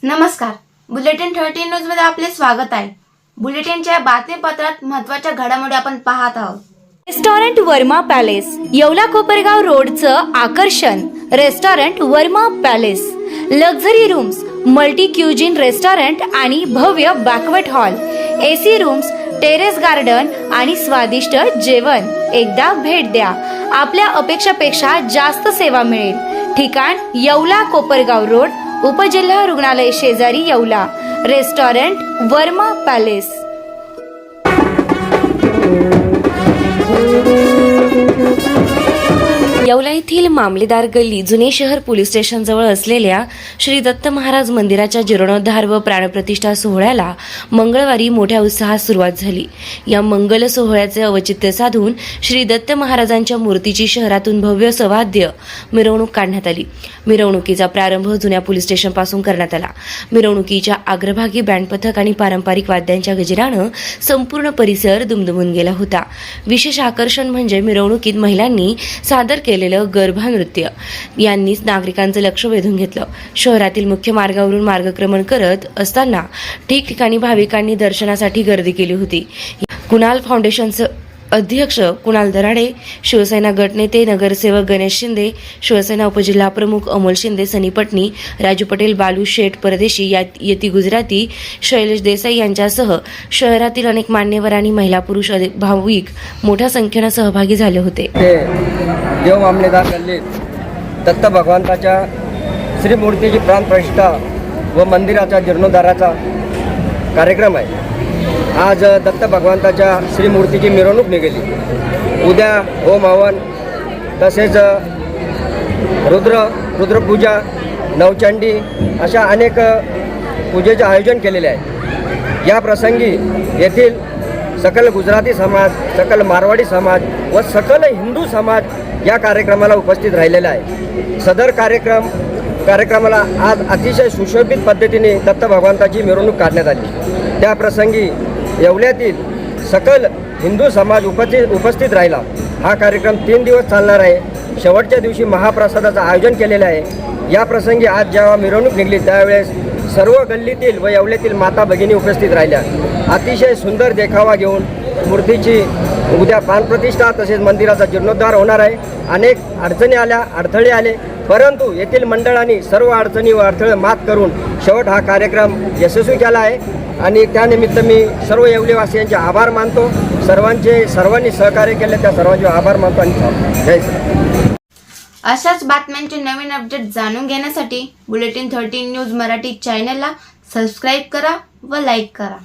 नमस्कार, bulletin 13 news मध्ये आपले स्वागत आहे। बुलेटिनच्या बातमीपत्रात महत्त्वाच्या घडामोडी आपण पाहत आहोत। रेस्टॉरंट वर्मा पॅलेस, येवला कोपरगाव रोडचं आकर्षण। Restaurant Verma palace, luxury rooms, multi cuisine restaurant आणि भव्य banquet hall, AC rooms, terrace garden आणि स्वादिष्ट जेवण। एकदा भेट द्या, आपल्या अपेक्षापेक्षा जास्त सेवा मिळेल। ठिकाण येवला कोपरगाव रोड, उपजिल्हा रुग्णालय शेजारी येवला। Restaurant Verma palace. येवला येथील मामलेदार गल्ली जुने शहर पोलीस स्टेशन जवळ असलेल्या श्री दत्त महाराज मंदिराच्या जीर्णोद्धार व प्राणप्रतिष्ठा सोहळ्याला मंगळवारी मोठ्या उत्साहात सुरुवात झाली। या मंगल सोहळ्याचे औचित्य साधून श्री दत्त महाराजांच्या मूर्तीची शहरातून भव्य सवाद्य मिरवणूक काढण्यात आली। मिरवणुकीचा प्रारंभ जुन्या पोलीस स्टेशन पासून करण्यात आला। मिरवणुकीच्या अग्रभागी बँड पथक आणि पारंपरिक वाद्यांच्या गजरानं संपूर्ण परिसर दुमदुमून गेला होता। विशेष आकर्षण म्हणजे मिरवणुकीत महिलांनी सादर केलेलं गरबा नृत्य यांनीच नागरिकांचं लक्ष वेधून घेतलं। शहरातील मुख्य मार्गावरून मार्गक्रमण करत असताना ठिकठिकाणी भाविकांनी दर्शनासाठी गर्दी केली होती। कुणाल फाउंडेशनचं अध्यक्ष कुणाल दराडे, शिवसेना गटनेते नगरसेवक गणेश शिंदे, शिवसेना उपजिल्हा प्रमुख अमोल शिंदे, सनी पटनी, राजू पटेल, बालू शेठ परदेशी, यती गुजराती, शैलेश देसाई यांच्यासह शहरातील अनेक मान्यवर आणि महिला पुरुष भाविक मोठ्या संख्येने सहभागी झाले होते। देव मामलेदार गल्लीत दत्त भगवंताच्या श्रीमूर्तीची प्राणप्रतिष्ठा व मंदिराचा जीर्णोद्धाराचा कार्यक्रम आहे। आज दत्त भगवंताच्या श्रीमूर्तीची मिरवणूक निघाली। उद्या होम हवन तसेच रुद्रपूजा, नवचंडी अशा अनेक पूजेचे आयोजन केलेले आहे। या प्रसंगी येथील सकल गुजराती समाज, सकल मारवाडी समाज व सकल हिंदू समाज या कार्यक्रमाला उपस्थित राहिलेला आहे। सदर कार्यक्रमाला आज अतिशय सुशोभित पद्धतीने दत्त भगवंताची मिरवणूक काढण्यात आली। त्या प्रसंगी येवल्यातील सकल हिंदू समाज उपस्थित राहिला। हा कार्यक्रम 3 दिवस चालणार आहे। शेवटच्या दिवशी महाप्रसादाचं आयोजन केलेलं आहे। या प्रसंगी आज जेव्हा मिरवणूक निघली त्यावेळेस सर्व गल्लीतील व येवल्यातील माता भगिनी उपस्थित राहिल्या। अतिशय सुंदर देखावा घेऊन मूर्तीची उद्या प्राणप्रतिष्ठा तसेच मंदिराचा जीर्णोद्धार होणार आहे। अनेक अडचणी आल्या, अडथळे आले, परंतु येथील मंडळांनी सर्व अडचणी व अडथळे मात करून शेवट हा कार्यक्रम यशस्वी केला आहे आणि त्यानिमित्त मी सर्व येवलेवासियांचे आभार मानतो। सर्वांनी सहकार्य केले त्या सर्वांचे आभार मानतो आणि जय श्री। अशाच बातम्यांचे नवीन अपडेट जाणून घेण्यासाठी बुलेटिन 13 न्यूज मराठी चॅनलला सबस्क्राईब करा व लाईक करा।